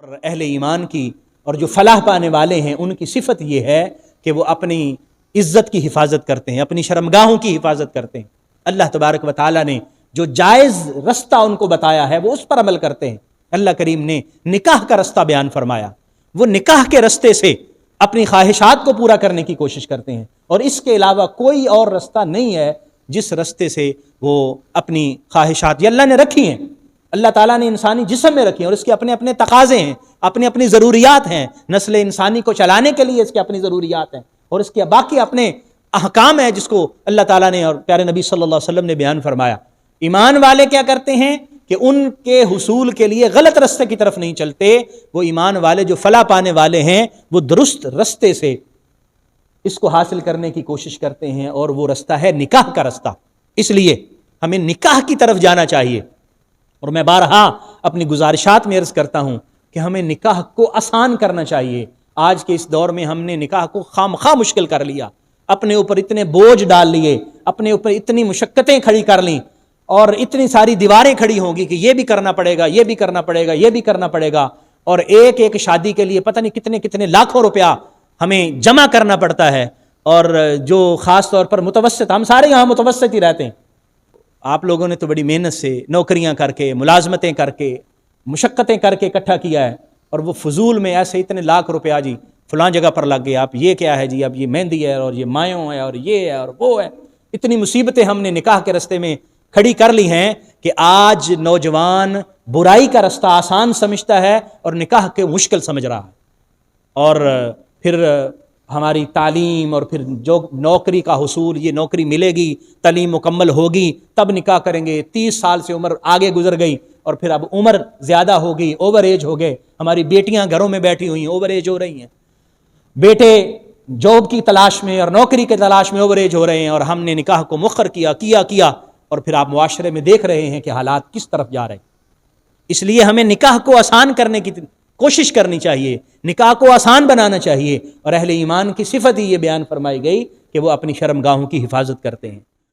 और अहले ईमान की और जो फलाह पाने वाले हैं उनकी सिफत ये है कि वो अपनी इज्जत की हिफाजत करते हैं, अपनी शर्मगाहों की हिफाजत करते हैं। अल्लाह तबारक व तआला ने जो जायज़ रास्ता उनको बताया है वो उस पर अमल करते हैं। अल्लाह करीम ने निकाह का रास्ता बयान फरमाया, वो निकाह के रास्ते से अपनी ख्वाहिशात को पूरा करने की कोशिश करते हैं और इसके अलावा कोई और रास्ता नहीं है जिस रास्ते से वो अपनी ख्वाहिशात, ये अल्लाह ने रखी हैं, अल्लाह ताला ने इंसानी जिस्म में रखी हैं और इसके अपने अपने तकाजे हैं, अपनी अपनी ज़रूरियात हैं। नस्ल इंसानी को चलाने के लिए इसकी अपनी ज़रूरियात हैं और इसके बाकी अपने अहकाम है जिसको अल्लाह ताला ने और प्यारे नबी सल्लल्लाहु अलैहि वसल्लम ने बयान फरमाया। ईमान वाले क्या करते हैं कि उनके हुसूल के लिए गलत रास्ते की तरफ नहीं चलते। वो ईमान वाले जो फला पाने वाले हैं वो दुरुस्त रास्ते से इसको हासिल करने की कोशिश करते हैं और वो रास्ता है निकाह का रास्ता। इसलिए हमें निकाह की तरफ जाना चाहिए और मैं बारहा अपनी गुजारिशात में अर्ज करता हूं कि हमें निकाह को आसान करना चाहिए। आज के इस दौर में हमने निकाह को खामखा मुश्किल कर लिया, अपने ऊपर इतने बोझ डाल लिए, अपने ऊपर इतनी मुशक्कतें खड़ी कर ली और इतनी सारी दीवारें खड़ी होंगी कि ये भी करना पड़ेगा, ये भी करना पड़ेगा, ये भी करना पड़ेगा और एक एक शादी के लिए पता नहीं कितने कितने लाखों रुपया हमें जमा करना पड़ता है। और जो ख़ास तौर पर मुतवस्सित, हम सारे यहाँ मुतवस्सित ही रहते हैं, आप लोगों ने तो बड़ी मेहनत से नौकरियां करके, मुलाजमतें करके, मुशक्क़तें करके इकट्ठा किया है और वो फजूल में ऐसे इतने लाख रुपया जी फलां जगह पर लग गए, आप ये क्या है जी, अब ये मेहंदी है और ये मायों है और ये है और वो है। इतनी मुसीबतें हमने निकाह के रास्ते में खड़ी कर ली हैं कि आज नौजवान बुराई का रास्ता आसान समझता है और निकाह के मुश्किल समझ रहा है। और फिर हमारी तालीम और फिर जो नौकरी का हुसूल, ये नौकरी मिलेगी, तालीम मुकम्मल होगी तब निकाह करेंगे। 30 साल से उम्र आगे गुजर गई और फिर अब उम्र ज़्यादा हो गई, ओवर एज हो गए। हमारी बेटियां घरों में बैठी हुई हैं, ओवर एज हो रही हैं, बेटे जॉब की तलाश में और नौकरी की तलाश में ओवर एज हो रहे हैं और हमने निकाह को मुखर किया और फिर आप मुआशरे में देख रहे हैं कि हालात किस तरफ जा रहे हैं। इसलिए हमें निकाह को आसान करने की कोशिश करनी चाहिए, निकाह को आसान बनाना चाहिए और अहले ईमान की सिफत ही ये बयान फरमाई गई कि वो अपनी शर्मगाहों की हिफाजत करते हैं।